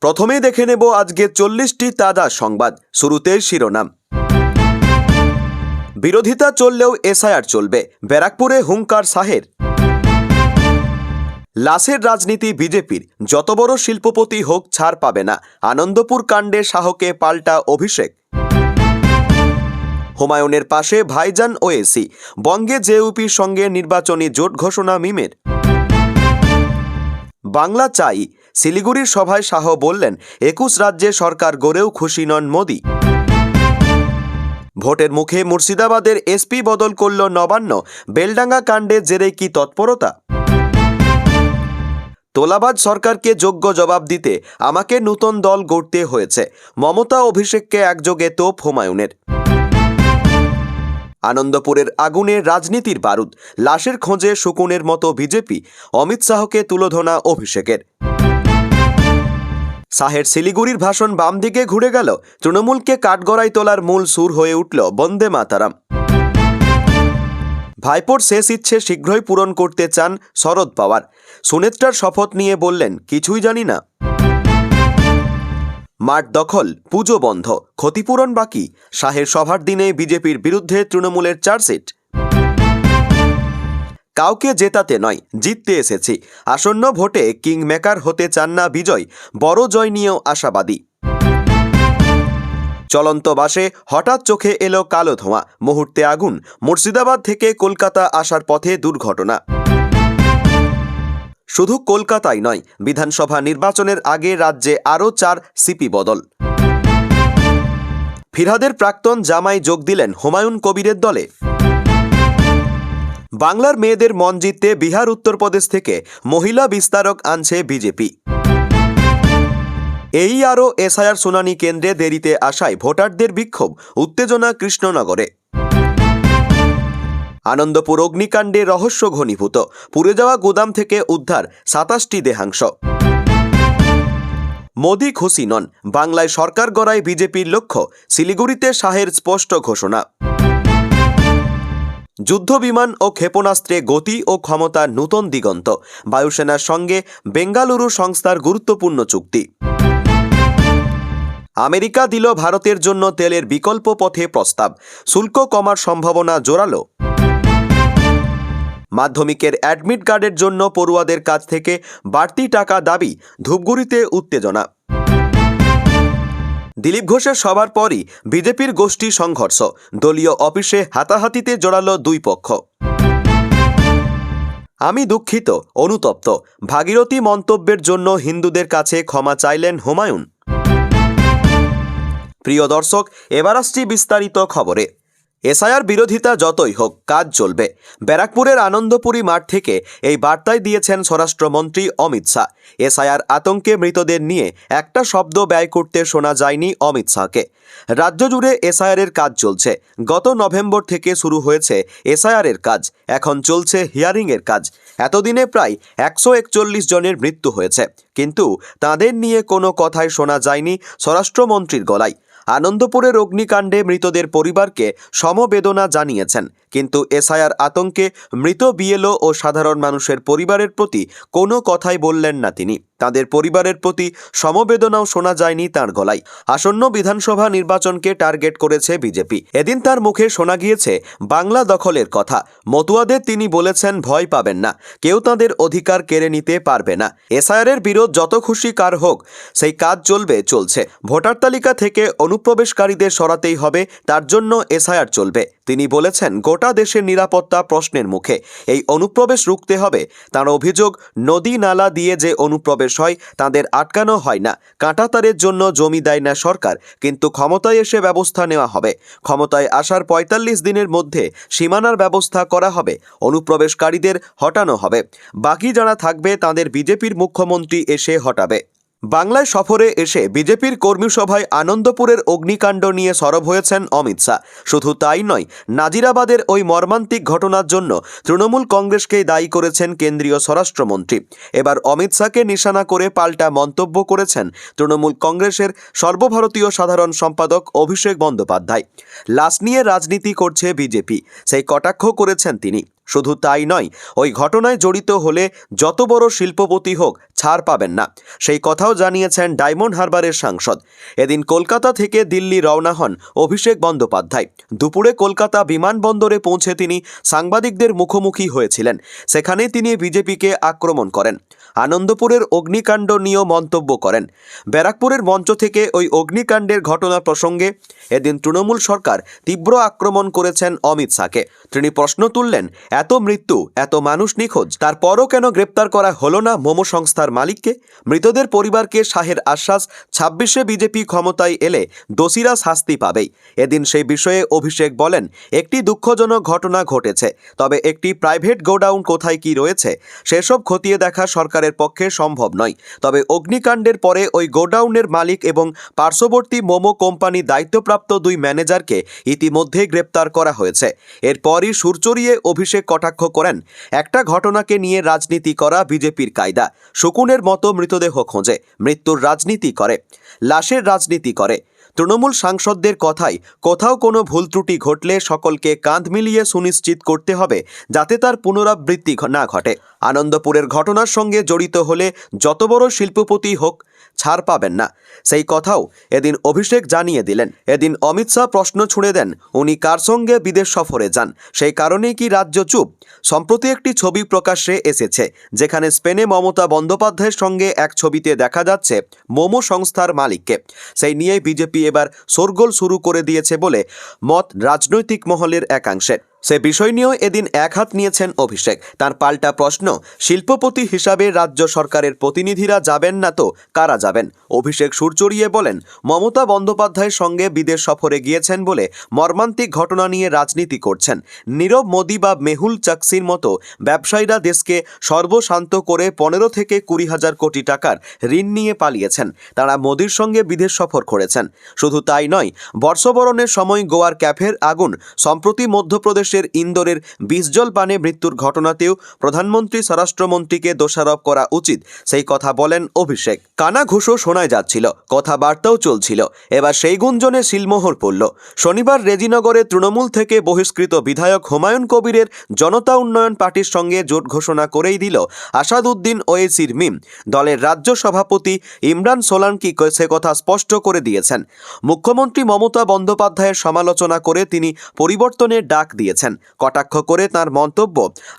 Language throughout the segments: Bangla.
প্রথমেই দেখে নেব আজকে 40টি তাজা সংবাদ। শুরুতেই শিরোনাম। বিরোধিতা চললেও এসআইআর চলবে, ব্যারাকপুরে হুঙ্কার শাহের। লাশের রাজনীতি বিজেপির, যত বড় শিল্পপতি হোক ছাড় পাবে না। আনন্দপুর কাণ্ডে শাহকে পাল্টা অভিষেক। হুমায়ুনের পাশে ভাইজান ওয়েসি, বঙ্গে জেইউপির সঙ্গে নির্বাচনী জোট ঘোষণা মিমের। বাংলা চাই, শিলিগুড়ির সভায় শাহ বললেন 21 রাজ্যে সরকার গড়েও খুশি নন মোদি। ভোটের মুখে মুর্শিদাবাদের এসপি বদল করল নবান্ন, বেলডাঙ্গা কাণ্ডে জেরে কি তৎপরতা। তোলাবাজ সরকারকে যোগ্য জবাব দিতে আমাকে নতুন দল গড়তে হয়েছে, মমতা অভিষেককে একযোগে তোপ হুমায়ুনের। আনন্দপুরের আগুনে রাজনীতির বারুদ, লাশের খোঁজে শকুনের মতো বিজেপি, অমিত শাহকে তুলোধনা অভিষেকের। শাহের শিলিগুড়ির ভাষণ বাম দিকে ঘুরে গেল, তৃণমূলকে কাঠগড়ায় তোলার মূল সুর হয়ে উঠল বন্দে মাতারাম। ভাইপোর শেষ ইচ্ছে শীঘ্রই পূরণ করতে চান শরদ পাওয়ার, সুনেত্রার শপথ নিয়ে বললেন কিছুই জানি না। মাঠ দখল, পুজো বন্ধ, ক্ষতিপূরণ বাকি, শাহের সভার দিনে বিজেপির বিরুদ্ধে তৃণমূলের চার্জশিট। কাউকে জেতাতে নয়, জিততে এসেছি। আসন্ন ভোটে কিং মেকার হতে চান না বিজয়, বড় জয় নিয়েও আশাবাদী। চলন্ত বাসে হঠাৎ চোখে এলো কালো ধোঁয়া, মুহূর্তে আগুন। মুর্শিদাবাদ থেকে কলকাতা আসার পথে দুর্ঘটনা। শুধু কলকাতায় নয়, বিধানসভা নির্বাচনের আগে রাজ্যে আরও 4 সিপি বদল। ফিরহাদের প্রাক্তন জামাই যোগ দিলেন হুমায়ুন কবিরের দলে। বাংলার মেয়েদের মন জিততে বিহার উত্তরপ্রদেশ থেকে মহিলা বিস্তারক আনছে বিজেপি। এই আরও এসআইআর শুনানি কেন্দ্রে দেরিতে আসায় ভোটারদের বিক্ষোভ, উত্তেজনা কৃষ্ণনগরে। আনন্দপুর অগ্নিকাণ্ডে রহস্য ঘনীভূত, পুড়ে যাওয়া গোদাম থেকে উদ্ধার 27টি দেহাংশ। মোদি খুশি নন, বাংলায় সরকার গড়ায় বিজেপির লক্ষ্য, শিলিগুড়িতে শাহের স্পষ্ট ঘোষণা। যুদ্ধবিমান ও ক্ষেপণাস্ত্রে গতি ও ক্ষমতার নূতন দিগন্ত, বায়ুসেনার সঙ্গে বেঙ্গালুরু সংস্থার গুরুত্বপূর্ণ চুক্তি। আমেরিকা দিল ভারতের জন্য তেলের বিকল্প পথে প্রস্তাব, শুল্ক কমার সম্ভাবনা জোরালো। মাধ্যমিকের অ্যাডমিট কার্ডের জন্য পড়ুয়াদের কাছ থেকে বাড়তি টাকা দাবি, ধূপগুড়িতে উত্তেজনা। দিলীপ ঘোষের সভার পরই বিজেপির গোষ্ঠী সংঘর্ষ, দলীয় অফিসে হাতাহাতিতে জড়ালো দুই পক্ষ। আমি দুঃখিত, অনুতপ্ত, ভাগীরথী মন্তব্যের জন্য হিন্দুদের কাছে ক্ষমা চাইলেন হুমায়ুন। প্রিয় দর্শক, এবার আসছি বিস্তারিত খবরে। এসআইআর বিরোধিতা যতই হোক, কাজ চলবে। ব্যারাকপুরের আনন্দপুরী মাঠ থেকে এই বার্তাই দিয়েছেন স্বরাষ্ট্রমন্ত্রী অমিত শাহ। এসআইআর আতঙ্কে মৃতদের নিয়ে একটা শব্দ ব্যয় করতে শোনা যায়নি অমিত শাহকে। রাজ্য জুড়ে এসআইআরের কাজ চলছে। গত নভেম্বর থেকে শুরু হয়েছে এসআইআরের কাজ, এখন চলছে হিয়ারিংয়ের কাজ। এতদিনে প্রায় 141 জনের মৃত্যু হয়েছে, কিন্তু তাদের নিয়ে কোনো কথাই শোনা যায়নি স্বরাষ্ট্রমন্ত্রীর গলায়। আনন্দপুরের অগ্নিকাণ্ডে মৃতদের পরিবারকে সমবেদনা জানিয়েছেন, কিন্তু এসআইআর আতঙ্কে মৃত বিএলও ও সাধারণ মানুষের পরিবারের প্রতি কোনো কথাই বললেন না তিনি। তাদের পরিবারের প্রতি সমবেদনাও শোনা যায়নি তাঁর গলায়। আসন্ন বিধানসভা নির্বাচনকে টার্গেট করেছে বিজেপি। এদিন তার মুখে শোনা গিয়েছে বাংলা দখলের কথা। মতুয়াদের তিনি বলেছেন ভয় পাবেন না, কেউ তাদের অধিকার কেড়ে নিতে পারবে না। এসআইআরের বিরোধ যত খুশি কার হোক, সেই কাজ চলছে। ভোটার তালিকা থেকে অনুপ্রবেশকারীদের সরাতেই হবে, তার জন্য এসআইআর চলবে। তিনি বলেছেন গোটা দেশের নিরাপত্তা প্রশ্নের মুখে, এই অনুপ্রবেশ রুখতে হবে। তার অভিযোগ, নদী নালা দিয়ে যে অনুপ্রবেশ হয় তাদের আটকানো হয় না। কাঁটাতারের জন্য জমি দেয় না সরকার, কিন্তু ক্ষমতায় এসে ব্যবস্থা নেওয়া হবে। ক্ষমতায় আসার 45 দিনের মধ্যে সীমানার ব্যবস্থা করা হবে, অনুপ্রবেশকারীদের হটানো হবে। বাকি যারা থাকবে তাদের বিজেপির মুখ্যমন্ত্রী এসে হটাবে। বাংলায় সফরে এসে বিজেপির কর্মী সভায় আনন্দপুরের অগ্নিকাণ্ড নিয়ে সরব হয়েছেন অমিত শাহ। শুধু তাই নয়, নাজিরাবাদের ওই মর্মান্তিক ঘটনার জন্য তৃণমূল কংগ্রেসকেই দায়ী করেছেন কেন্দ্রীয় স্বরাষ্ট্রমন্ত্রী। এবার অমিত শাহকে নিশানা করে পাল্টা মন্তব্য করেছেন তৃণমূল কংগ্রেসের সর্বভারতীয় সাধারণ সম্পাদক অভিষেক বন্দ্যোপাধ্যায়। লাশ নিয়ে রাজনীতি করছে বিজেপি, সেই কটাক্ষ করেছেন তিনি। শুধু তাই নয়, ওই ঘটনায় জড়িত হলে যত বড় শিল্পপতি হোক ছাড় পাবেন না, সেই কথাও জানিয়েছেন ডায়মন্ড হারবারের সাংসদ। এদিন কলকাতা থেকে দিল্লি রওনা হন অভিষেক বন্দ্যোপাধ্যায়। দুপুরে কলকাতা বিমানবন্দরে পৌঁছে তিনি সাংবাদিকদের মুখোমুখি হয়েছিলেন। সেখানেই তিনি বিজেপিকে আক্রমণ করেন, আনন্দপুরের অগ্নিকাণ্ড নিয়েও মন্তব্য করেন। ব্যারাকপুরের মঞ্চ থেকে ওই অগ্নিকাণ্ডের ঘটনা প্রসঙ্গে এদিন তৃণমূল সরকার তীব্র আক্রমণ করেছেন অমিত শাহকে। তিনি প্রশ্ন তুললেন, এত মৃত্যু, এত মানুষ নিখোঁজ, তারপরও কেন গ্রেপ্তার করা হলো না মোমো সংস্থার মালিককে? মৃতদের পরিবারকে শাহের আশ্বাস, ২৬শে বিজেপি ক্ষমতায় এলে দোষীরা শাস্তি পাবেই। এদিন সেই বিষয়ে অভিষেক বলেন, একটি দুঃখজনক ঘটনা ঘটেছে, তবে একটি প্রাইভেট গোডাউন কোথায় কি রয়েছে সেসব খতিয়ে দেখা সরকারের পক্ষে সম্ভব নয়। তবে অগ্নিকাণ্ডের পরে ওই গোডাউনের মালিক এবং পার্শ্ববর্তী মোমো কোম্পানি দায়িত্বপ্রাপ্ত ২ ম্যানেজারকে ইতিমধ্যে গ্রেপ্তার করা হয়েছে। এরপরই সুর চড়িয়ে অভিষেক কটাক্ষ করেন, একটা ঘটনাকে নিয়ে রাজনীতি করা বিজেপির কায়দা। শকুনের মতো মৃতদেহ খোঁজে, মৃত্যুর রাজনীতি করে, লাশের রাজনীতি করে। তৃণমূল সাংসদদের কথায় কোথাও কোনো ভুল ত্রুটি ঘটলে সকলকে কাঁধ মিলিয়ে সুনিশ্চিত করতে হবে যাতে তার পুনরাবৃত্তি না ঘটে। আনন্দপুরের ঘটনার সঙ্গে জড়িত হলে যত বড় শিল্পপতি হোক ছাড় পাবেন না, সেই কথাও এদিন অভিষেক জানিয়ে দিলেন। এদিন অমিত শাহ প্রশ্ন ছুড়ে দেন, উনি কার সঙ্গে বিদেশ সফরে যান, সেই কারণেই কি রাজ্য চুপ? সম্প্রতি একটি ছবি প্রকাশ্যে এসেছে যেখানে স্পেনে মমতা বন্দ্যোপাধ্যায়ের সঙ্গে এক ছবিতে দেখা যাচ্ছে মোমো সংস্থার মালিককে। সেই নিয়ে বিজেপি এবার শোরগোল শুরু করে দিয়েছে বলে মত রাজনৈতিক মহলের একাংশের। সে বিষয় নিয়েও এদিন একহাত নিয়েছেন অভিষেক। তার পাল্টা প্রশ্ন, শিল্পপতি হিসাবে রাজ্য সরকারের প্রতিনিধিরা যাবেন না তো কারা যাবেন? অভিষেক সুর চড়িয়ে বলেন, মমতা বন্দ্যোপাধ্যায়ের সঙ্গে বিদেশ সফরে গিয়েছেন বলে মর্মান্তিক ঘটনা নিয়ে রাজনীতি করছেন। নীরব মোদি বা মেহুল চকসির মতো ব্যবসায়ীরা দেশকে সর্বশান্ত করে ১৫ থেকে ২০,০০০ কোটি টাকার ঋণ নিয়ে পালিয়েছেন। তারা মোদির সঙ্গে বিদেশ সফর করেছেন। শুধু তাই নয়, বর্ষবরণের সময় গোয়ার ক্যাফের আগুন, সম্প্রতি মধ্যপ্রদেশের ইন্দোরের ২০ জল পানে মৃত্যুর ঘটনাতেও প্রধানমন্ত্রী স্বরাষ্ট্রমন্ত্রীকে দোষারোপ করা উচিত, সেই কথা বলেন অভিষেক। কানা ঘুষো শোনা যাচ্ছিল, কথাবার্তাও চলছিল, এবার সেই গুঞ্জনে সিলমোহর পড়ল। শনিবার রেজিনগরে তৃণমূল থেকে বহিষ্কৃত বিধায়ক হুমায়ুন কবিরের জনতা উন্নয়ন পার্টির সঙ্গে জোট ঘোষণা করেই দিল আসাদউদ্দিন ওয়েসির মিম। দলের রাজ্য সভাপতি ইমরান সোলাঙ্কি সে কথা স্পষ্ট করে দিয়েছেন। মুখ্যমন্ত্রী মমতা বন্দ্যোপাধ্যায়ের সমালোচনা করে তিনি পরিবর্তনের ডাক দিয়েছেন। কটাক্ষ করে তার মন্তব্য,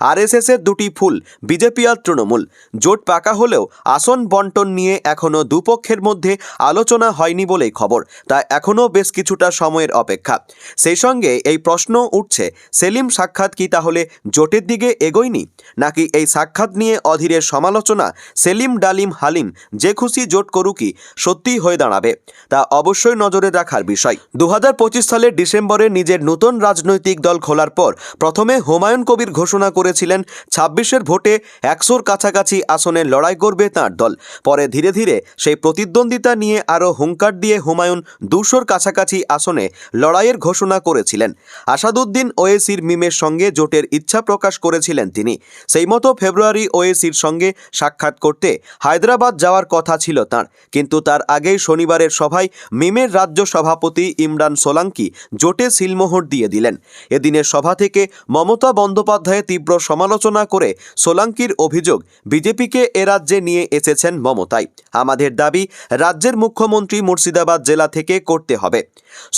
আরএসএসের দুটি ফুল, বিজেপি আর তৃণমূল। জোট পাকা হলেও আসন বন্টন নিয়ে এখনও দুপক্ষের মধ্যে আলোচনা হয়নি বলেই খবর, তা এখনও বেশ কিছুটা সময়ের অপেক্ষা। সেই সঙ্গে এই প্রশ্ন উঠছে, সেলিম সাক্ষাৎ কি তাহলে জোটের দিকে এগোয়নি, নাকি এই সাক্ষাৎ নিয়ে অধীরের সমালোচনা সেলিম ডালিম হালিম যে খুশি জোট করুকই সত্যিই হয়ে দাঁড়াবে, তা অবশ্যই নজরে রাখার বিষয়। ২০২৫ সালের ডিসেম্বরে নিজের নতুন রাজনৈতিক দল খোলার পর প্রথমে হুমায়ুন কবির ঘোষণা করেছিলেন ২৬এর ভোটে ১০০-র কাছাকাছি আসনে লড়াই করবে তাঁর দল। পরে ধীরে ধীরে সেই প্রতিদ্বন্দ্বিতা নিয়ে আরও হুঙ্কার দিয়ে হুমায়ুন ২০০-র কাছাকাছি আসনে লড়াইয়ের ঘোষণা করেছিলেন। আসাদউদ্দিন ওয়েসির মিমের সঙ্গে জোটের ইচ্ছা প্রকাশ করেছিলেন তিনি। সেই মতো ফেব্রুয়ারি ওয়েসির সঙ্গে সাক্ষাৎ করতে হায়দ্রাবাদ যাওয়ার কথা ছিল তাঁর, কিন্তু তার আগেই শনিবারের সভায় মিমের রাজ্য সভাপতি ইমরান সোলাঙ্কি জোটে সিলমোহর দিয়ে দিলেন। এদিনের সভা থেকে মমতা বন্দ্যোপাধ্যায়ের তীব্র সমালোচনা করে সোলাঙ্কির অভিযোগ, বিজেপিকে এ রাজ্যে নিয়ে এসেছেন মমতাই। আমাদের দাবি রাজ্যের মুখ্যমন্ত্রী মুর্শিদাবাদ জেলা থেকে করতে হবে।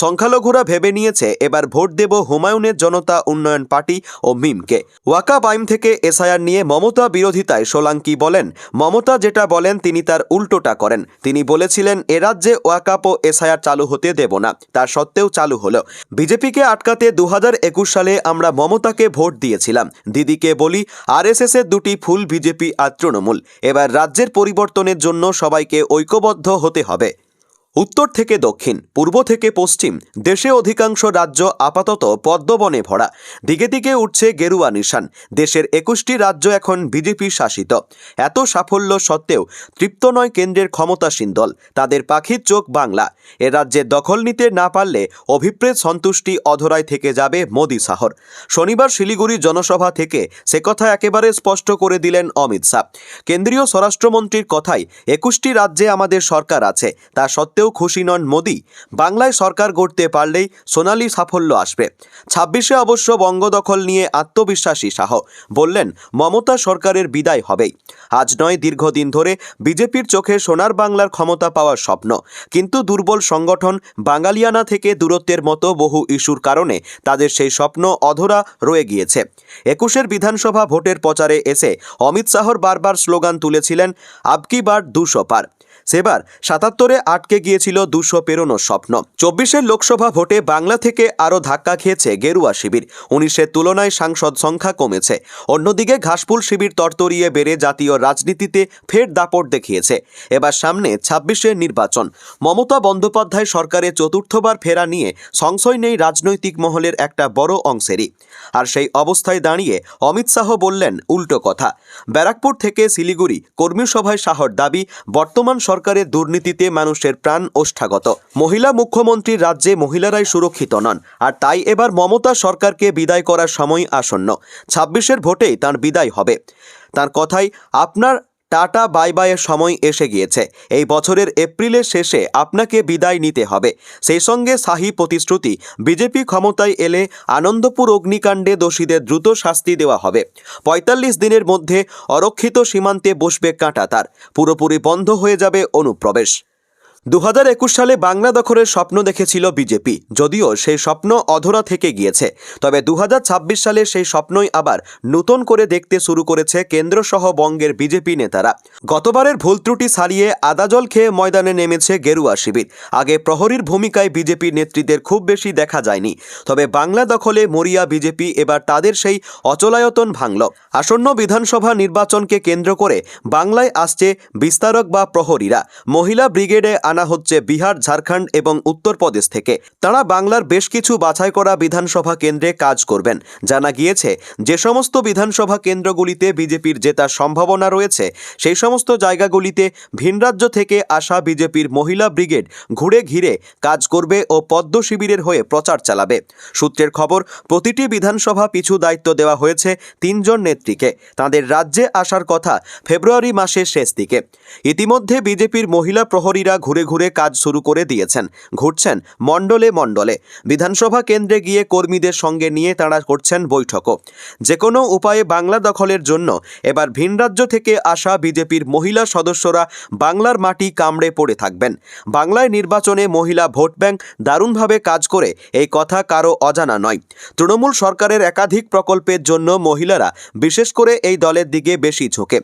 সংখ্যালঘুরা ভেবে নিয়েছে এবার ভোট দেব হুমায়ুনের জনতা উন্নয়ন পার্টি ও মিমকে। ওয়াকাব আইন থেকে এসআইআর নিয়ে মমতা বিরোধিতায় সোলাঙ্কি বলেন, মমতা যেটা বলেন তিনি তার উল্টোটা করেন। তিনি বলেছিলেন এ রাজ্যে ওয়াকাব ও এসআইআর চালু হতে দেব না, তার সত্ত্বেও চালু হলো। বিজেপিকে আটকাতে ২০২১ সালে আমরা মমতাকে ভোট দিয়েছিলাম। দিদিকে বলি, আরএসএসের দুটি ফুল, বিজেপি আর তৃণমূল। এবার রাজ্যের পরিবর্তনের জন্য সবাইকে ঐক্যবদ্ধ হতে হবে। উত্তর থেকে দক্ষিণ, পূর্ব থেকে পশ্চিম, দেশে অধিকাংশ রাজ্য আপাতত পদ্মবনে ভরা। দিকে দিকে উঠছে গেরুয়া নিশান। দেশের ২১টি রাজ্য এখন বিজেপি শাসিত। এত সাফল্য সত্ত্বেও তৃপ্ত নয় কেন্দ্রের ক্ষমতাসীন দল। তাদের পাখির চোখ বাংলা। এ রাজ্যের দখল নিতে না পারলে অভিপ্রেত সন্তুষ্টি অধরায় থেকে যাবে মোদি শাহর। শনিবার শিলিগুড়ি জনসভা থেকে সে কথা একেবারে স্পষ্ট করে দিলেন অমিত শাহ। কেন্দ্রীয় স্বরাষ্ট্রমন্ত্রীর কথায় ২১টি রাজ্যে আমাদের সরকার আছে, তা সত্ত্বেও তাতেও খুশি নন মোদি। বাংলায় সরকার গড়তে পারলেই সোনালি সাফল্য আসবে। 26-এ অবশ্য বঙ্গদখল নিয়ে আত্মবিশ্বাসী শাহ বললেন, মমতা সরকারের বিদায় হবেই। আজ নয়, দীর্ঘদিন ধরে বিজেপির চোখে সোনার বাংলার ক্ষমতা পাওয়ার স্বপ্ন, কিন্তু দুর্বল সংগঠন, বাঙালিয়ানা থেকে দূরত্বের মতো বহু ইস্যুর কারণে তাদের সেই স্বপ্ন অধরা রয়ে গিয়েছে। 21-এর বিধানসভা ভোটের প্রচারে এসে অমিত শাহর বারবার স্লোগান তুলেছিলেন, আবকি বার 200 পার। সেবার 77-এ আটকে গিয়েছিল 200 পেরোনোর স্বপ্ন। 24-এর লোকসভা ভোটে বাংলা থেকে আরও ধাক্কা খেয়েছে গেরুয়া শিবির। 19-এর তুলনায় সাংসদ সংখ্যা কমেছে। অন্যদিকে ঘাসফুল শিবির তরতরিয়ে বেড়ে জাতীয় রাজনীতিতে ফের দাপট দেখিয়েছে। এবার সামনে 26-এর নির্বাচন। মমতা বন্দ্যোপাধ্যায় সরকারের চতুর্থবার ফেরা নিয়ে সংশয় নেই রাজনৈতিক মহলের একটা বড় অংশেরই। আর সেই অবস্থায় দাঁড়িয়ে অমিত শাহ বললেন উল্টো কথা। ব্যারাকপুর থেকে শিলিগুড়ি কর্মী সভায় শাহর দাবি, বর্তমান সরকারের দুর্নীতিতে মানুষের প্রাণ ওষ্ঠাগত। মহিলা মুখ্যমন্ত্রীর রাজ্যে মহিলারাই সুরক্ষিত নন, আর তাই এবার মমতা সরকারকে বিদায় করার সময় আসন্ন। 26-এর ভোটেই তাঁর বিদায় হবে। তার কথাই, আপনার টাটা বাই বাইয়ের সময় এসে গিয়েছে। এই বছরের এপ্রিলের শেষে আপনাকে বিদায় নিতে হবে। সেই সঙ্গে শাহী প্রতিশ্রুতি, বিজেপি ক্ষমতায় এলে আনন্দপুর অগ্নিকাণ্ডে দোষীদের দ্রুত শাস্তি দেওয়া হবে। 45 দিনের মধ্যে অরক্ষিত সীমান্তে বসবে কাঁটাতার, পুরোপুরি বন্ধ হয়ে যাবে অনুপ্রবেশ। 2021 সালে বাংলা দখলের স্বপ্ন দেখেছিল বিজেপি, যদিও সেই স্বপ্ন অধরা থেকে গিয়েছে। তবে 2026 সালে সেই স্বপ্নই আবার নতুন করে দেখতে শুরু করেছে কেন্দ্রসহ বঙ্গের বিজেপি নেতারা। গতবারের ভুল ত্রুটি সারিয়ে আদাজল খেয়ে ময়দানে নেমেছে গেরুয়া শিবির। আগে প্রহরীর ভূমিকায় বিজেপি নেতৃত্বের খুব বেশি দেখা যায়নি, তবে বাংলা দখলে মরিয়া বিজেপি এবার তাদের সেই অচলায়তন ভাঙল। আসন্ন বিধানসভা নির্বাচনকে কেন্দ্র করে বাংলায় আসছে বিস্তারক বা প্রহরীরা। মহিলা ব্রিগেডে আনা হচ্ছে বিহার, ঝাড়খণ্ড এবং উত্তরপ্রদেশ থেকে। তারা বাংলার বেশ কিছু বাছাই করা বিধানসভা কেন্দ্রে কাজ করবেন। জানা গিয়েছে, যে সমস্ত বিধানসভা কেন্দ্রগুলিতে বিজেপির জেতার সম্ভাবনা রয়েছে, সেই সমস্ত জায়গাগুলিতে ভিনরাজ্য থেকে আসা বিজেপির মহিলা ব্রিগেড ঘুরে ঘিরে কাজ করবে ও পদ্ম শিবিরের হয়ে প্রচার চালাবে। সূত্রের খবর, প্রতিটি বিধানসভা পিছু দায়িত্ব দেওয়া হয়েছে 3 জন নেত্রীকে। তাদের রাজ্যে আসার কথা ফেব্রুয়ারি মাসের শেষ দিকে। ইতিমধ্যে বিজেপির মহিলা প্রহরীরা ঘুরে ঘুরে কাজ শুরু করে দিয়েছেন। ঘুরছেন মণ্ডলে মণ্ডলে। বিধানসভা কেন্দ্রে গিয়ে কর্মীদের সঙ্গে নিয়ে তাঁরা করছেন বৈঠকও। যে কোনো উপায়ে বাংলা দখলের জন্য এবার ভিন রাজ্য থেকে আসা বিজেপির মহিলা সদস্যরা বাংলার মাটি কামড়ে পড়ে থাকবেন। বাংলায় নির্বাচনে মহিলা ভোট ব্যাংক দারুণভাবে কাজ করে, এই কথা কারো অজানা নয়। তৃণমূল সরকারের একাধিক প্রকল্পের জন্য মহিলারা বিশেষ করে এই দলের দিকে বেশি ঝোঁকে।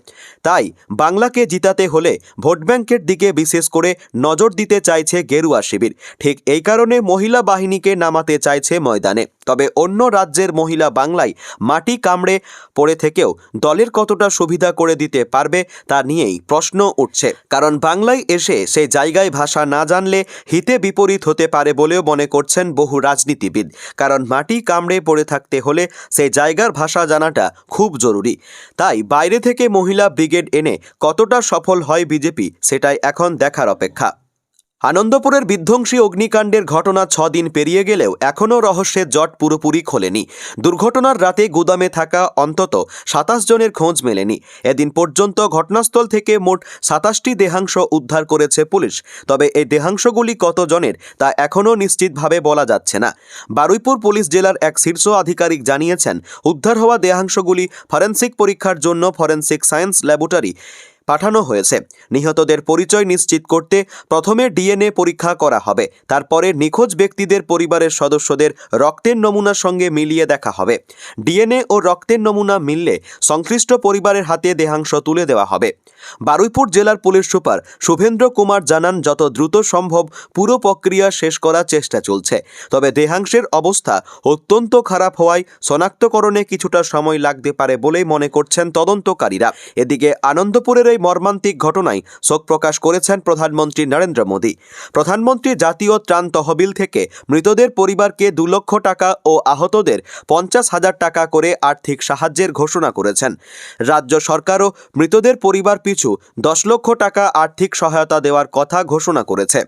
তাই বাংলাকে জিতাতে হলে ভোট ব্যাংকের দিকে বিশেষ করে নজর দিতে চাইছে গেরুয়া শিবির। ঠিক এই কারণে মহিলা বাহিনীকে নামাতে চাইছে ময়দানে। তবে অন্য রাজ্যের মহিলা বাংলায় মাটি কামড়ে পড়ে থেকেও দলের কতটা সুবিধা করে দিতে পারবে তা নিয়েই প্রশ্ন উঠছে। কারণ বাংলায় এসে সেই জায়গায় ভাষা না জানলে হিতে বিপরীত হতে পারে বলেও মনে করছেন বহু রাজনীতিবিদ। কারণ মাটি কামড়ে পড়ে থাকতে হলে সেই জায়গার ভাষা জানাটা খুব জরুরি। তাই বাইরে থেকে মহিলা ব্রিগেড এনে কতটা সফল হয় বিজেপি, সেটাই এখন দেখার অপেক্ষা। আনন্দপুরের বিধ্বংসী অগ্নিকাণ্ডের ঘটনা 6 দিন পেরিয়ে গেলেও এখনও রহস্যের জট পুরোপুরি খোলেনি। দুর্ঘটনার রাতে গুদামে থাকা অন্তত 27 জনের খোঁজ মেলেনি। এদিন পর্যন্ত ঘটনাস্থল থেকে মোট 27টি দেহাংশ উদ্ধার করেছে পুলিশ। তবে এই দেহাংশগুলি কত জনের তা এখনও নিশ্চিতভাবে বলা যাচ্ছে না। বারুইপুর পুলিশ জেলার এক শীর্ষ আধিকারিক জানিয়েছেন, উদ্ধার হওয়া দেহাংশগুলি ফরেনসিক পরীক্ষার জন্য ফরেনসিক সায়েন্স ল্যাবরেটরি পাঠানো হয়েছে। নিহতদের পরিচয় নিশ্চিত করতে প্রথমে ডিএনএ পরীক্ষা করা হবে, তারপরে নিখোঁজ ব্যক্তিদের পরিবারের সদস্যদের রক্তের নমুনার সঙ্গে মিলিয়ে দেখা হবে। ডিএনএ ও রক্তের নমুনা মিললে সংশ্লিষ্ট পরিবারের হাতে দেহাংশ তুলে দেওয়া হবে। বারুইপুর জেলার পুলিশ সুপার শুভেন্দ্র কুমার জানান, যত দ্রুত সম্ভব পুরো প্রক্রিয়া শেষ করার চেষ্টা চলছে। তবে দেহাংশের অবস্থা অত্যন্ত খারাপ হওয়ায় শনাক্তকরণে কিছুটা সময় লাগতে পারে বলেই মনে করছেন তদন্তকারীরা। এদিকে আনন্দপুরের মর্মান্তিক ঘটনায় শোক প্রকাশ করেছেন প্রধানমন্ত্রী নরেন্দ্র মোদী। প্রধানমন্ত্রী জাতীয় ত্রাণ তহবিল থেকে মৃতদের পরিবারকে 2 লক্ষ টাকা ও আহতদের 50,000 টাকা করে আর্থিক সাহায্যের ঘোষণা করেছেন। রাজ্য সরকারও মৃতদের পরিবার পিছু 10 লক্ষ টাকা আর্থিক সহায়তা দেওয়ার কথা ঘোষণা করেছে।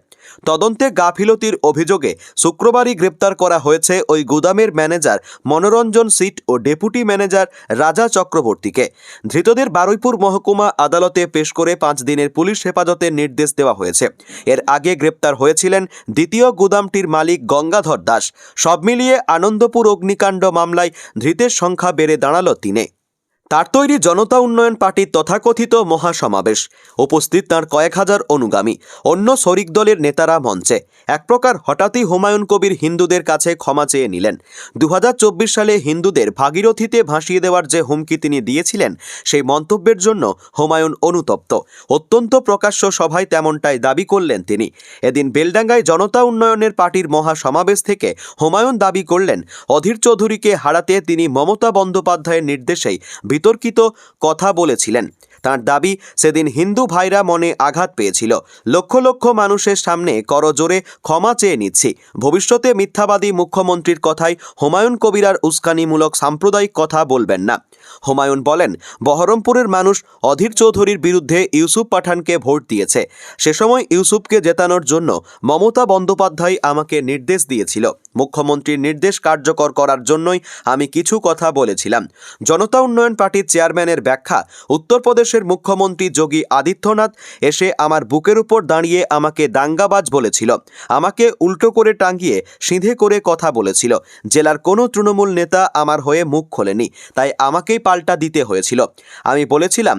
তদন্তে গাফিলতির অভিযোগে শুক্রবারই গ্রেপ্তার করা হয়েছে ওই গুদামের ম্যানেজার মনোরঞ্জন সিট ও ডেপুটি ম্যানেজার রাজা চক্রবর্তীকে। ধৃতদের বারুইপুর মহকুমা আদালতে পেশ করে 5 দিনের পুলিশ হেফাজতের নির্দেশ দেওয়া হয়েছে। এর আগে গ্রেপ্তার হয়েছিলেন দ্বিতীয় গুদামটির মালিক গঙ্গাধর দাস। সব মিলিয়ে আনন্দপুর অগ্নিকাণ্ড মামলায় ধৃতের সংখ্যা বেড়ে দাঁড়ালো 3। তার তৈরি জনতা উন্নয়ন পার্টির তথাকথিত মহাসমাবেশ, উপস্থিত তাঁর কয়েক হাজার অনুগামী, অন্য শরিক দলের নেতারা মঞ্চে। এক প্রকার হঠাৎই হুমায়ুন কবির হিন্দুদের কাছে ক্ষমা চেয়ে নিলেন। 2024 সালে হিন্দুদের ভাগীরথীতে ভাসিয়ে দেওয়ার যে হুমকি তিনি দিয়েছিলেন, সেই মন্তব্যের জন্য হুমায়ুন অনুতপ্ত। অত্যন্ত প্রকাশ্য সভায় তেমনটাই দাবি করলেন তিনি। এদিন বেলডাঙ্গায় জনতা উন্নয়নের পার্টির মহাসমাবেশ থেকে হুমায়ুন দাবি করলেন, অধীর চৌধুরীকে হারাতে তিনি মমতা বন্দ্যোপাধ্যায়ের নির্দেশেই বিতর্কিত কথা বলেছিলেন। তার দাবি, সেদিন হিন্দু ভাইরা মনে আঘাত পেয়েছিল। লক্ষ লক্ষ মানুষের সামনে করজোরে ক্ষমা চেয়ে নিচ্ছি। ভবিষ্যতে মিথ্যাবাদী মুখ্যমন্ত্রীর কথায় হুমায়ুন কবির আর উস্কানিমূলক সাম্প্রদায়িক কথা বলবেন না। হুমায়ুন বলেন, বহরমপুরের মানুষ অধীর চৌধুরীর বিরুদ্ধে ইউসুফ পাঠানকে ভোট দিয়েছে। সে সময় ইউসুফকে জেতানোর জন্য মমতা বন্দ্যোপাধ্যায় আমাকে নির্দেশ দিয়েছিল। মুখ্যমন্ত্রীর নির্দেশ কার্যকর করার জন্যই আমি কিছু কথা বলেছিলাম। জনতা উন্নয়ন পার্টির চেয়ারম্যানের ব্যাখ্যা, উত্তরপ্রদেশের মুখ্যমন্ত্রী যোগী আদিত্যনাথ এসে আমার বুকের উপর দাঁড়িয়ে আমাকে দাঙ্গাবাজ বলেছিল, আমাকে উল্টো করে টাঙ্গিয়ে সিধে করে কথা বলেছিল। জেলার কোনো তৃণমূল নেতা আমার হয়ে মুখ খোলেনি, তাই আমাকেই পাল্টা দিতে হয়েছিল। আমি বলেছিলাম,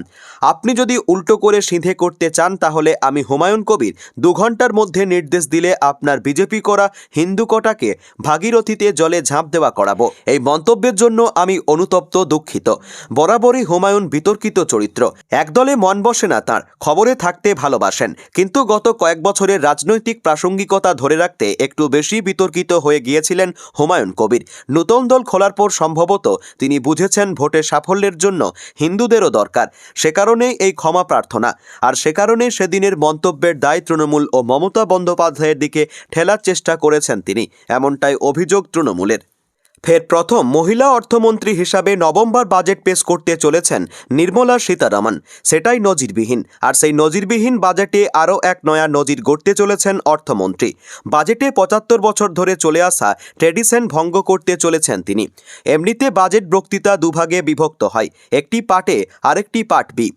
আপনি যদি উল্টো করে সিধে করতে চান তাহলে আমি হুমায়ুন কবির 2 ঘন্টার মধ্যে নির্দেশ দিলে আপনার বিজেপি করা হিন্দু কটাকে ভাগীরথীতে জলে ঝাঁপ দেওয়া করাবো। এই মন্তব্যের জন্য আমি অনুতপ্ত, দুঃখিত। বরাবরই হুমায়ুন বিতর্কিত চরিত্র। একদলে মন বসে না তাঁর, খবরে থাকতে ভালোবাসেন, কিন্তু গত কয়েক বছরের রাজনৈতিক প্রাসঙ্গিকতা ধরে রাখতে একটু বেশি বিতর্কিত হয়ে গিয়েছিলেন হুমায়ুন কবির। নতুন দল খোলার পর সম্ভবত তিনি বুঝেছেন ভোটে সাফল্যের জন্য হিন্দুদেরও দরকার। সে কারণেই এই ক্ষমা প্রার্থনা, আর সে কারণে সেদিনের মন্তব্যের দায় তৃণমূল ও মমতা বন্দ্যোপাধ্যায়ের দিকে ঠেলার চেষ্টা করেছেন তিনি, এমনটাই অভিযোগ তৃণমূলের। ফের প্রথম মহিলা অর্থমন্ত্রী হিসাবে নভেম্বর বাজেট পেশ করতে চলেছেন নির্মলা সীতারামন। সেটাই নজিরবিহীন, আর সেই নজিরবিহীন বাজেটে আরও এক নয়া নজির গড়তে চলেছেন অর্থমন্ত্রী। বাজেটে 75 বছর ধরে চলে আসা ট্র্যাডিশন ভঙ্গ করতে চলেছেন তিনি। এমনিতে বাজেট বক্তৃতা দুভাগে বিভক্ত হয়, একটি পার্ট এ আরেকটি পার্ট বি।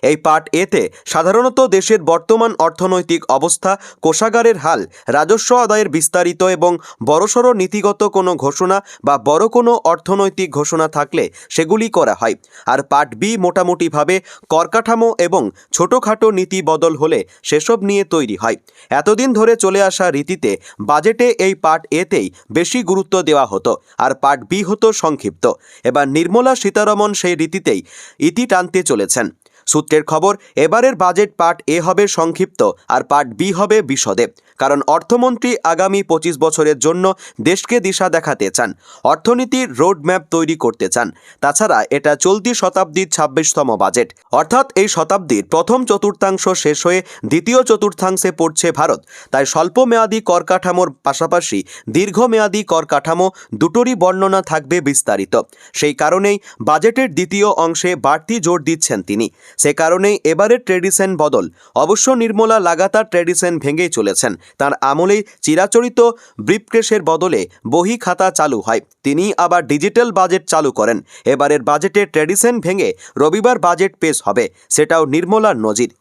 এই পার্ট এতে সাধারণত দেশের বর্তমান অর্থনৈতিক অবস্থা, কোষাগারের হাল, রাজস্ব আদায়ের বিস্তারিত এবং বড়সড় নীতিগত কোনো ঘোষণা বা বড় কোনো অর্থনৈতিক ঘোষণা থাকলে সেগুলি করা হয়। আর পার্ট বি মোটামুটিভাবে করকাঠামো এবং ছোটোখাটো নীতি বদল হলে সেসব নিয়ে তৈরি হয়। এতদিন ধরে চলে আসা রীতিতে বাজেটে এই পার্ট এতেই বেশি গুরুত্ব দেওয়া হতো, আর পার্ট বি হতো সংক্ষিপ্ত। এবার নির্মলা সীতারামন সেই রীতিতেই ইতি টানতে চলেছেন। সূত্রের খবর, এবারের বাজেট পার্ট এ হবে সংক্ষিপ্ত আর পার্ট বি হবে বিশদে। কারণ অর্থমন্ত্রী আগামী 25 বছরের জন্য দেশকে দিশা দেখাতে চান, অর্থনীতির রোডম্যাপ তৈরি করতে চান। তাছাড়া এটা চলতি শতাব্দীর 26তম বাজেট, অর্থাৎ এই শতাব্দীর প্রথম চতুর্থাংশ শেষ হয়ে দ্বিতীয় চতুর্থাংশে পড়ছে ভারত। তাই স্বল্পমেয়াদী কর কাঠামোর পাশাপাশি দীর্ঘমেয়াদী কর কাঠামো দুটোরই বর্ণনা থাকবে বিস্তারিত। সেই কারণেই বাজেটের দ্বিতীয় অংশে বাড়তি জোর দিচ্ছেন তিনি। সে কারণেই এবারের ট্র্যাডিশন বদল। অবশ্য নির্মলা লাগাতার ট্র্যাডিশন ভেঙেই চলেছেন। তার আমলেই চিরাচরিত ব্রিফকেসের বদলে বহি খাতা চালু হয়, তিনি আবার ডিজিটাল বাজেট চালু করেন। এবারের বাজেটে ট্র্যাডিশন ভেঙে রবিবার বাজেট পেশ হবে, সেটাও নির্মলার নজির।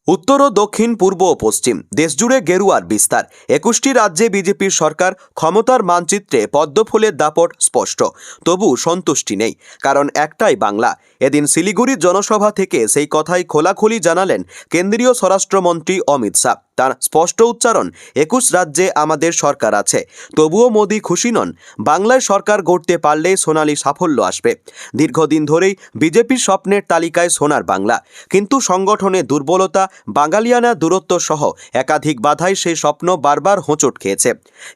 উত্তর ও দক্ষিণ, পূর্ব ও পশ্চিম দেশজুড়ে গেরুয়ার বিস্তার। 21টি রাজ্যে বিজেপির সরকার, ক্ষমতার মানচিত্রে পদ্মফুলের দাপট স্পষ্ট। তবু সন্তুষ্টি নেই, কারণ একটাই বাংলা। এদিন শিলিগুড়ির জনসভা থেকে সেই কথাই খোলাখুলি জানালেন কেন্দ্রীয় স্বরাষ্ট্রমন্ত্রী অমিত শাহ। তার স্পষ্ট উচ্চারণ, 21 রাজ্যে আমাদের সরকার আছে, তবুও মোদি খুশি নন। বাংলায় সরকার গড়তে পারলে সোনালী সাফল্য আসবে। দীর্ঘদিন ধরেই বিজেপির স্বপ্নের তালিকায় সোনার বাংলা, কিন্তু সংগঠনের দুর্বলতা, বাঙালিয়ানা দূরত্ব সহ একাধিক বাধায় সেই স্বপ্ন বারবার হোঁচট খেয়েছে।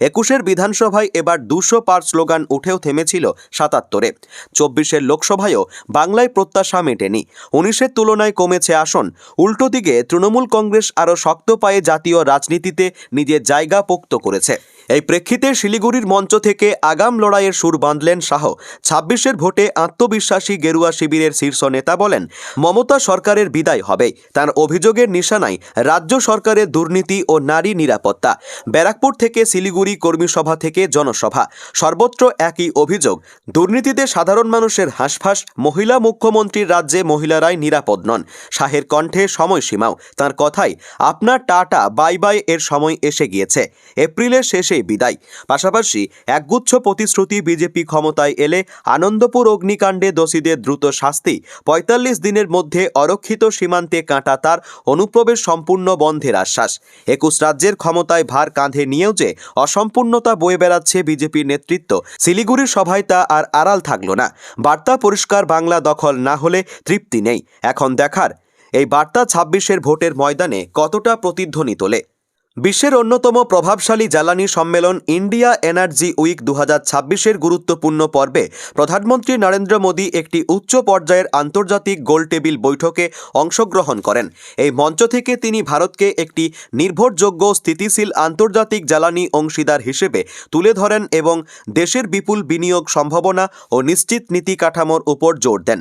21-এর বিধানসভায় এবার 200 পার স্লোগান উঠেও থেমেছিল 77-এ। 24-এর লোকসভায়ও বাংলায় প্রত্যাশা মেটেনি। 19-এর তুলনায় কমেছে আসন। উল্টো দিকে তৃণমূল কংগ্রেস আরও শক্ত পায়ে জাতীয় রাজনীতিতে নিজের জায়গা পোক্ত করেছে। এই প্রেক্ষিতে শিলিগুড়ির মঞ্চ থেকে আগাম লড়াইয়ের সুর বাঁধলেন শাহ। 26-এর ভোটে আত্মবিশ্বাসী গেরুয়া শিবিরের শীর্ষ নেতা বলেন, মমতা সরকারের বিদায় হবে। তার অভিযোগের নিশানায় রাজ্য সরকারের দুর্নীতি ও নারী নিরাপত্তা। ব্যারাকপুর থেকে শিলিগুড়ি কর্মী সভা থেকে জনসভা, সর্বত্র একই অভিযোগ, দুর্নীতিতে সাধারণ মানুষের হাঁসফাঁস। মহিলা মুখ্যমন্ত্রীর রাজ্যে মহিলারাই নিরাপদ নন। শাহের কণ্ঠে সময়সীমাও। তার কথাই, আপনার টাটা বাই বাই এর সময় এসে গিয়েছে। এপ্রিলের শেষে বিদায়। পাশাপাশি একগুচ্ছ প্রতিশ্রুতি, বিজেপি ক্ষমতায় এলে আনন্দপুর অগ্নিকাণ্ডে দোষীদের দ্রুত শাস্তি, ৪৫ দিনের মধ্যে অরক্ষিত সীমান্তে কাঁটা তার, অনুপ্রবেশ সম্পূর্ণ বন্ধের আশ্বাস। ২১ রাজ্যের ক্ষমতায় ভার কাঁধে নিয়েও যে অসম্পূর্ণতা বয়ে বেড়াচ্ছে বিজেপির নেতৃত্ব, শিলিগুড়ির সভায় তা আর আড়াল থাকল না। বার্তা পরিষ্কার, বাংলা দখল না হলে তৃপ্তি নেই। এখন দেখার এই বার্তা ২৬-এর ভোটের ময়দানে কতটা প্রতিধ্বনি তোলে। বিশ্বের অন্যতম প্রভাবশালী জ্বালানি সম্মেলন ইন্ডিয়া এনার্জি উইক 2026-এর গুরুত্বপূর্ণ পর্বে প্রধানমন্ত্রী নরেন্দ্র মোদী একটি উচ্চ পর্যায়ের আন্তর্জাতিক গোলটেবিল বৈঠকে অংশগ্রহণ করেন। এই মঞ্চ থেকে তিনি ভারতকে একটি নির্ভরযোগ্য, স্থিতিশীল আন্তর্জাতিক জ্বালানি অংশীদার হিসেবে তুলে ধরেন এবং দেশের বিপুল বিনিয়োগ সম্ভাবনা ও নিশ্চিত নীতি কাঠামোর উপর জোর দেন।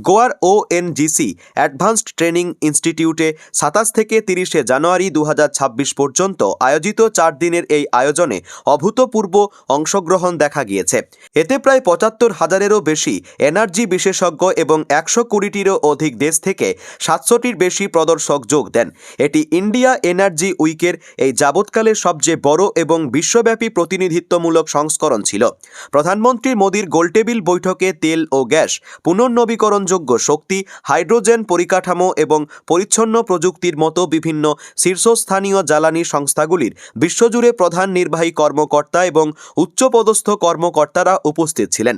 গোয়ার ONGC অ্যাডভান্সড ট্রেনিং ইনস্টিটিউটে ২৭ থেকে ৩০ জানুয়ারি 2026 পর্যন্ত আয়োজিত 4 দিনের এই আয়োজনে অভূতপূর্ব অংশগ্রহণ দেখা গিয়েছে। এতে প্রায় ৭৫,০০০-এরও বেশি এনার্জি বিশেষজ্ঞ এবং ১২০-টিরও অধিক দেশ থেকে ৭০০-টির বেশি প্রদর্শক যোগ দেন। এটি ইন্ডিয়া এনার্জি উইকের এই যাবৎকালের সবচেয়ে বড় এবং বিশ্বব্যাপী প্রতিনিধিত্বমূলক সংস্করণ ছিল। প্রধানমন্ত্রী মোদীর গোলটেবিল বৈঠকে তেল ও গ্যাস, পুনর্নবীকরণযোগ্য শক্তি, হাইড্রোজেন, পরিকাঠামো এবং পরিচ্ছন্ন প্রযুক্তির মতো বিভিন্ন শীর্ষস্থানীয় জ্বালানি সংস্থাগুলির বিশ্বজুড়ে প্রধান নির্বাহী কর্মকর্তা এবং উচ্চপদস্থ কর্মকর্তারা উপস্থিত ছিলেন।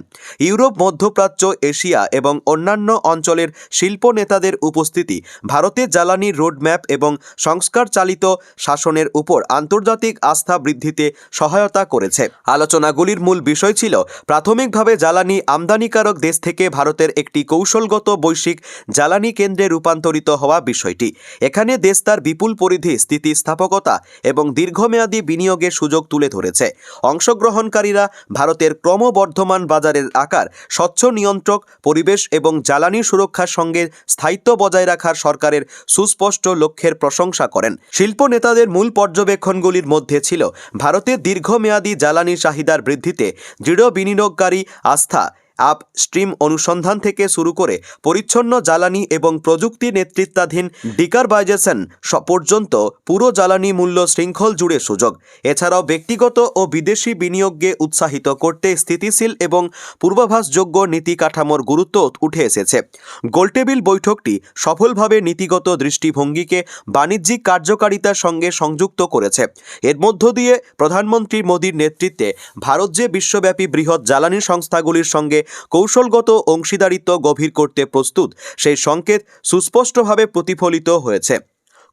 ইউরোপ, মধ্যপ্রাচ্য, এশিয়া এবং অন্যান্য অঞ্চলের শিল্প নেতাদের উপস্থিতি ভারতের জ্বালানি রোডম্যাপ এবং সংস্কার চালিত শাসনের উপর আন্তর্জাতিক আস্থা বৃদ্ধিতে সহায়তা করেছে। আলোচনাগুলির মূল বিষয় ছিল প্রাথমিকভাবে জ্বালানি আমদানিকারক দেশ থেকে ভারতের একটি কৌশলগত বৈশ্বিক জ্বালানি কেন্দ্রে রূপান্তরিত হওয়া বিষয়টি। এখানে দেশ তার বিপুল পরিধি, স্থিতিস্থাপকতা এবং দীর্ঘমেয়াদী বিনিয়োগের সুযোগ তুলে ধরেছে। অংশগ্রহণকারীরা ভারতের ক্রমবর্ধমান বাজারের আকার, স্বচ্ছ নিয়ন্ত্রক পরিবেশ এবং জ্বালানি সুরক্ষার সঙ্গে স্থায়িত্ব বজায় রাখার সরকারের সুস্পষ্ট লক্ষ্যের প্রশংসা করেন। শিল্প নেতাদের মূল পর্যবেক্ষণগুলির মধ্যে ছিল ভারতের দীর্ঘমেয়াদী জ্বালানি চাহিদার বৃদ্ধিতে দৃঢ় বিনিয়োগকারী আস্থা, আপস্ট্রিম অনুসন্ধান থেকে শুরু করে পরিচ্ছন্ন জ্বালানি এবং প্রযুক্তি নেতৃত্বাধীন ডিকারবাইজেশন পর্যন্ত পুরো জ্বালানি মূল্য শৃঙ্খল জুড়ে সুযোগ। এছাড়াও ব্যক্তিগত ও বিদেশি বিনিয়োগকে উৎসাহিত করতে স্থিতিশীল এবং পূর্বাভাসযোগ্য নীতি কাঠামোর গুরুত্ব উঠে এসেছে। গোলটেবিল বৈঠকটি সফলভাবে নীতিগত দৃষ্টিভঙ্গিকে বাণিজ্যিক কার্যকারিতার সঙ্গে সংযুক্ত করেছে। এর মধ্য দিয়ে প্রধানমন্ত্রী মোদীর নেতৃত্বে ভারত যে বিশ্বব্যাপী বৃহৎ জ্বালানি সংস্থাগুলির সঙ্গে কৌশলগত অংশীদারিত্ব গভীর করতে প্রস্তুত, সেই সংকেত সুস্পষ্টভাবে প্রতিফলিত হয়েছে।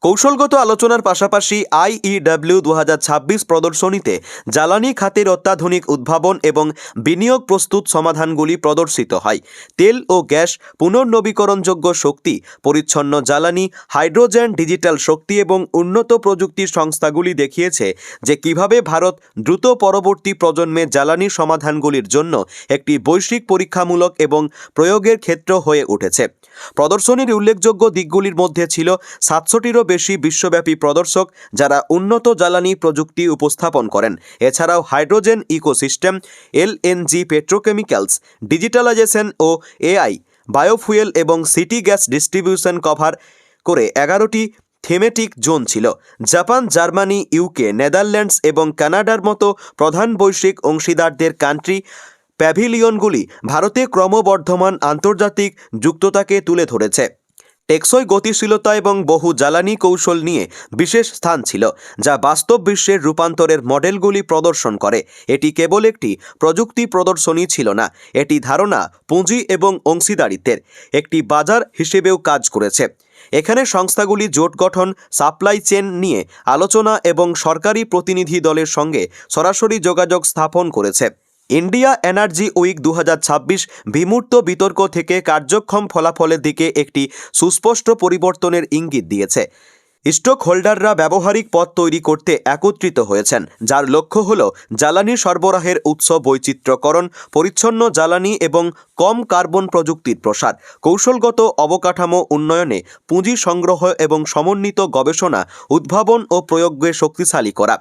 কৌশলগত আলোচনার পাশাপাশি IEW 2026 প্রদর্শনীতে জ্বালানি খাতের অত্যাধুনিক উদ্ভাবন এবং বিনিয়োগ প্রস্তুত সমাধানগুলি প্রদর্শিত হয়। তেল ও গ্যাস, পুনর্নবীকরণযোগ্য শক্তি, পরিচ্ছন্ন জ্বালানি, হাইড্রোজেন, ডিজিটাল শক্তি এবং উন্নত প্রযুক্তির সংস্থাগুলি দেখিয়েছে যে কিভাবে ভারত দ্রুত পরবর্তী প্রজন্মের জ্বালানি সমাধানগুলির জন্য একটি বৈশ্বিক পরীক্ষামূলক এবং প্রয়োগের ক্ষেত্র হয়ে উঠেছে। প্রদর্শনীর উল্লেখযোগ্য দিকগুলির মধ্যে ছিল ৭০০-টিরও বেশি বিশ্বব্যাপী প্রদর্শক যারা উন্নত জ্বালানি প্রযুক্তি উপস্থাপন করেন। এছাড়াও hydrogen ecosystem, LNG, petrochemicals, digitalization ও AI, বায়োফুয়েল এবং সিটি গ্যাস ডিস্ট্রিবিউশন কভার করে 11টি থিমেটিক জোন ছিল। জাপান, জার্মানি, UK, নেদারল্যান্ডস এবং কানাডার মতো প্রধান বৈশ্বিক অংশীদারদের কান্ট্রি প্যাভিলিয়নগুলি ভারতে ক্রমবর্ধমান আন্তর্জাতিক যুক্ততাকে তুলে ধরেছে। টেকসই গতিশীলতা এবং বহু জ্বালানি কৌশল নিয়ে বিশেষ স্থান ছিল, যা বাস্তব বিশ্বের রূপান্তরের মডেলগুলি প্রদর্শন করে। এটি কেবল একটি প্রযুক্তি প্রদর্শনী ছিল না, এটি ধারণা, পুঁজি এবং অংশীদারিত্বের একটি বাজার হিসেবেও কাজ করেছে। এখানে সংস্থাগুলি জোট গঠন, সাপ্লাই চেন নিয়ে আলোচনা এবং সরকারি প্রতিনিধি দলের সঙ্গে সরাসরি যোগাযোগ স্থাপন করেছে। ইন্ডিয়া এনার্জি উইক 2026 বিমূর্ত বিতর্ক থেকে কার্যক্ষম ফলাফলের দিকে একটি সুস্পষ্ট পরিবর্তনের ইঙ্গিত দিয়েছে। স্টক হোল্ডাররা ব্যবহারিক পথ তৈরি করতে একত্রিত হয়েছেন, যার লক্ষ্য হল জ্বালানি সরবরাহের উৎস বৈচিত্র্যকরণ, পরিচ্ছন্ন জ্বালানি এবং কম কার্বন প্রযুক্তির প্রসার, কৌশলগত অবকাঠামো উন্নয়নে পুঁজি সংগ্রহ এবং সমন্বিত গবেষণা, উদ্ভাবন ও প্রয়োগকে শক্তিশালী করা।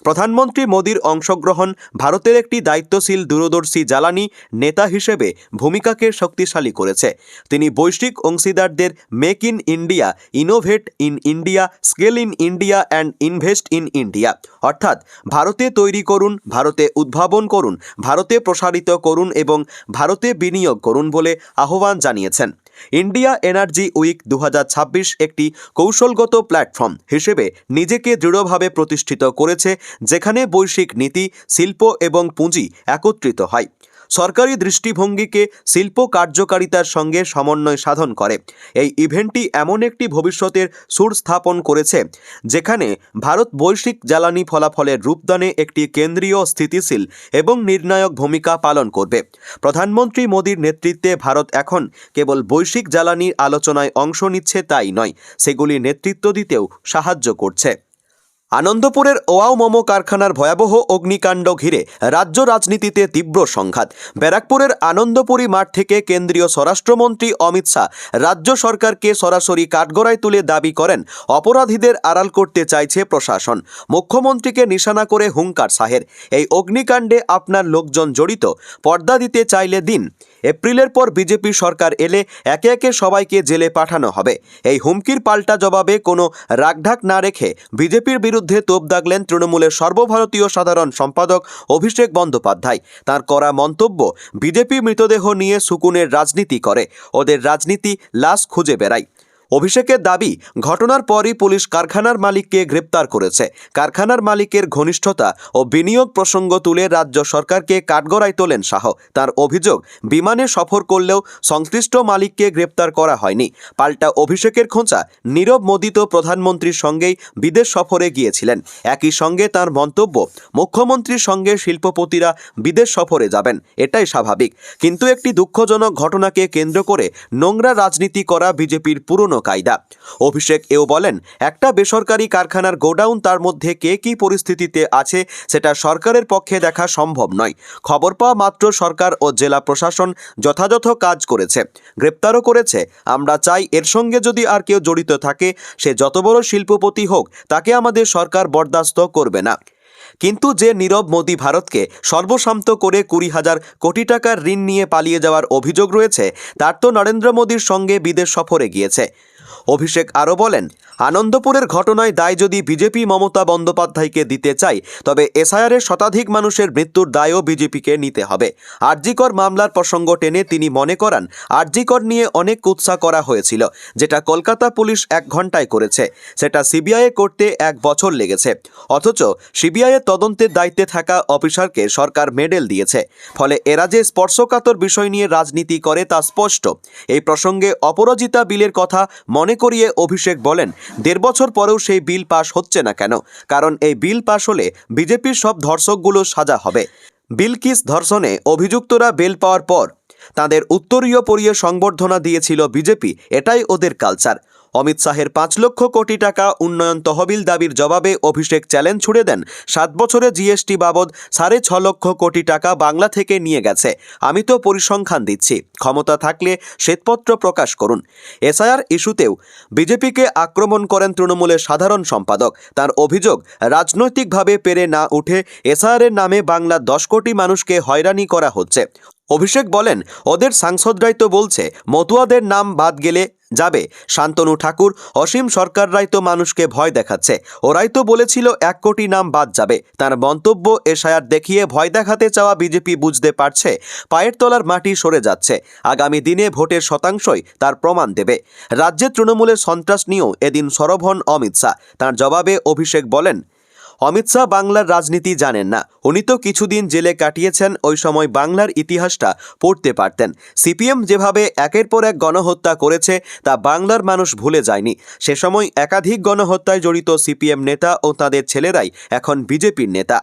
প্রধানমন্ত্রী মোদীর অংশগ্রহণ ভারতের একটি দায়িত্বশীল দূরদর্শী জ্বালানি নেতা হিসেবে ভূমিকাকে শক্তিশালী করেছে। তিনি বৈশ্বিক অংশীদারদের make in India, innovate in India, scale in India and invest in India অর্থাৎ ভারতে তৈরি করুন, ভারতে উদ্ভাবন করুন, ভারতে প্রসারিত করুন এবং ভারতে বিনিয়োগ করুন বলে আহ্বান জানিয়েছেন। ইন্ডিয়া এনার্জি উইক 2026 একটি কৌশলগত প্ল্যাটফর্ম হিসেবে নিজেকে দৃঢ়ভাবে প্রতিষ্ঠিত করেছে, যেখানে বৈশ্বিক নীতি, শিল্প এবং পুঁজি একত্রিত হয়। সরকারি দৃষ্টিভঙ্গিকে শিল্প কার্যকারিতার সঙ্গে সমন্বয় সাধন করে। এই ইভেন্টটি এমন একটি ভবিষ্যতের সুর স্থাপন করেছে যেখানে ভারত বৈশ্বিক জ্বালানি ফলাফলের রূপদানে একটি কেন্দ্রীয়, স্থিতিশীল এবং নির্ণায়ক ভূমিকা পালন করবে। প্রধানমন্ত্রী মোদীর নেতৃত্বে ভারত এখন কেবল বৈশ্বিক জ্বালানির আলোচনায় অংশ নিচ্ছে তাই নয়, সেগুলি নেতৃত্ব দিতেও সাহায্য করছে। আনন্দপুরের ওয়াও মোমো কারখানার ভয়াবহ অগ্নিকাণ্ড ঘিরে রাজ্য রাজনীতিতে তীব্র সংঘাত। ব্যারাকপুরের আনন্দপুরী মাঠ থেকে কেন্দ্রীয় স্বরাষ্ট্রমন্ত্রী অমিত শাহ রাজ্য সরকারকে সরাসরি কাঠগড়ায় তুলে দাবি করেন, অপরাধীদের আড়াল করতে চাইছে প্রশাসন। মুখ্যমন্ত্রীকে নিশানা করে হুঙ্কার শাহের, এই অগ্নিকাণ্ডে আপনার লোকজন জড়িত, পর্দা দিতে চাইলে দিন। এপ্রিলের পর বিজেপি সরকার এলে একে একে সবাইকে জেলে পাঠানো হবে। এই হুমকির পাল্টা জবাবে কোনো রাগঢাক না রেখে বিজেপির বিরুদ্ধে তোপ দাগলেন তৃণমূলের সর্বভারতীয় সাধারণ সম্পাদক অভিষেক বন্দ্যোপাধ্যায়। তার করা মন্তব্য, বিজেপি মৃতদেহ নিয়ে সুকুনের রাজনীতি করে, ওদের রাজনীতি লাশ খুঁজে বেড়ায়। অভিষেকের দাবি, ঘটনার পরই পুলিশ কারখানার মালিককে গ্রেপ্তার করেছে। কারখানার মালিকের ঘনিষ্ঠতা ও বিনিয়োগ প্রসঙ্গ তুলে রাজ্য সরকারকে কাঠগড়ায় তোলেন শাহ। তার অভিযোগ, বিমানে সফর করলেও সংশ্লিষ্ট মালিককে গ্রেপ্তার করা হয়নি। পাল্টা অভিষেকের খোঁচা, নীরব মোদি তো প্রধানমন্ত্রীর সঙ্গেই বিদেশ সফরে গিয়েছিলেন। একই সঙ্গে তার মন্তব্য, মুখ্যমন্ত্রীর সঙ্গে শিল্পপতিরা বিদেশ সফরে যাবেন, এটাই স্বাভাবিক। কিন্তু একটি দুঃখজনক ঘটনাকে কেন্দ্র করে নোংরা রাজনীতি করা বিজেপির পুরনো কায়দা। অভিষেক এও বলেন, একটা বেসরকারি কারখানার গোডাউন, তার মধ্যে কে কী পরিস্থিতিতে আছে সেটা সরকারের পক্ষে দেখা সম্ভব নয়। খবর পাওয়া মাত্র সরকার ও জেলা প্রশাসন যথাযথ কাজ করেছে, গ্রেপ্তারও করেছে। আমরা চাই এর সঙ্গে যদি আর কেউ জড়িত থাকে, সে যত বড় শিল্পপতি হোক, তাকে আমাদের সরকার বরদাস্ত করবে না। কিন্তু যে নীরব মোদি ভারতকে সর্বশান্ত করে 20,000 কোটি টাকার ঋণ নিয়ে পালিয়ে যাওয়ার অভিযোগ রয়েছে, তার তো নরেন্দ্র মোদির সঙ্গে বিদেশ সফরে গিয়েছে। অভিষেক আরও বলেন, আনন্দপুরের ঘটনায় দায় যদি বিজেপি মমতা বন্দ্যোপাধ্যায়কে দিতে চায়, তবে এসআইআরের শতাধিক মানুষের মৃত্যুর দায়ও বিজেপিকে নিতে হবে। আরজিকর মামলার প্রসঙ্গ টেনে তিনি মনে করান, আরজিকর নিয়ে অনেক কুৎসা করা হয়েছিল, যেটা কলকাতা পুলিশ 1 ঘন্টায় করেছে, সেটা সিবিআইয়ে করতে 1 বছর লেগেছে। অথচ সিবিআইয়ের তদন্তের দায়িত্বে থাকা অফিসারকে সরকার মেডেল দিয়েছে। ফলে এরা যে স্পর্শকাতর বিষয় নিয়ে রাজনীতি করে তা স্পষ্ট। এই প্রসঙ্গে অপরাজিতা বিলের কথা মনে করিয়ে অভিষেক বলেন, 1.5 বছর পরেও সেই বিল পাশ হচ্ছে না কেন? কারণ এই বিল পাশ হলে বিজেপির সব ধর্ষকগুলো সাজা হবে। বিলকিস ধর্ষণে অভিযুক্তরা বেল পাওয়ার পর তাদের উত্তরীয় পরিয়ে সংবর্ধনা দিয়েছিল বিজেপি, এটাই ওদের কালচার। অমিত শাহের 5 লক্ষ কোটি টাকা উন্নয়ন তহবিল দাবির জবাবে অভিষেক চ্যালেঞ্জ ছুড়ে দেন, 7 বছরে জিএসটি বাবদ 6.5 লক্ষ কোটি টাকা বাংলা থেকে নিয়ে গেছে। আমি তো পরিসংখ্যান দিচ্ছি, ক্ষমতা থাকলে শ্বেতপত্র প্রকাশ করুন। এসআইআর ইস্যুতেও বিজেপিকে আক্রমণ করেন তৃণমূলের সাধারণ সম্পাদক। তার অভিযোগ, রাজনৈতিকভাবে পেরে না উঠে এসআইআরের নামে বাংলার 10 কোটি মানুষকে হয়রানি করা হচ্ছে। অভিষেক বলেন, ওদের সাংসদরাই তো বলছে মতুয়াদের নাম বাদ গেলে যাবে। শান্তনু ঠাকুর, অসীম সরকাররাই তো মানুষকে ভয় দেখাচ্ছে, ওরাই তো বলেছিল 1 কোটি নাম বাদ যাবে। তার মন্তব্য, এসআইআর দেখিয়ে ভয় দেখাতে চাওয়া বিজেপি বুঝতে পারছে পায়ের তলার মাটি সরে যাচ্ছে। আগামী দিনে ভোটের শতাংশই তার প্রমাণ দেবে। রাজ্যে তৃণমূলের সন্ত্রাস নিয়েও এদিন সরব হন অমিত শাহ। তার জবাবে অভিষেক বলেন, অমিত শাহ বাংলার রাজনীতি জানেন না, উনি তো কিছুদিন জেলে কাটিয়েছেন, ওই সময় বাংলার ইতিহাসটা পড়তে পারতেন। সিপিএম যেভাবে একের পর এক গণহত্যা করেছে তা বাংলার মানুষ ভুলে যায়নি। সে সময় একাধিক গণহত্যায় জড়িত সিপিএম নেতা ও তাদের ছেলেরাই এখন বিজেপির নেতা।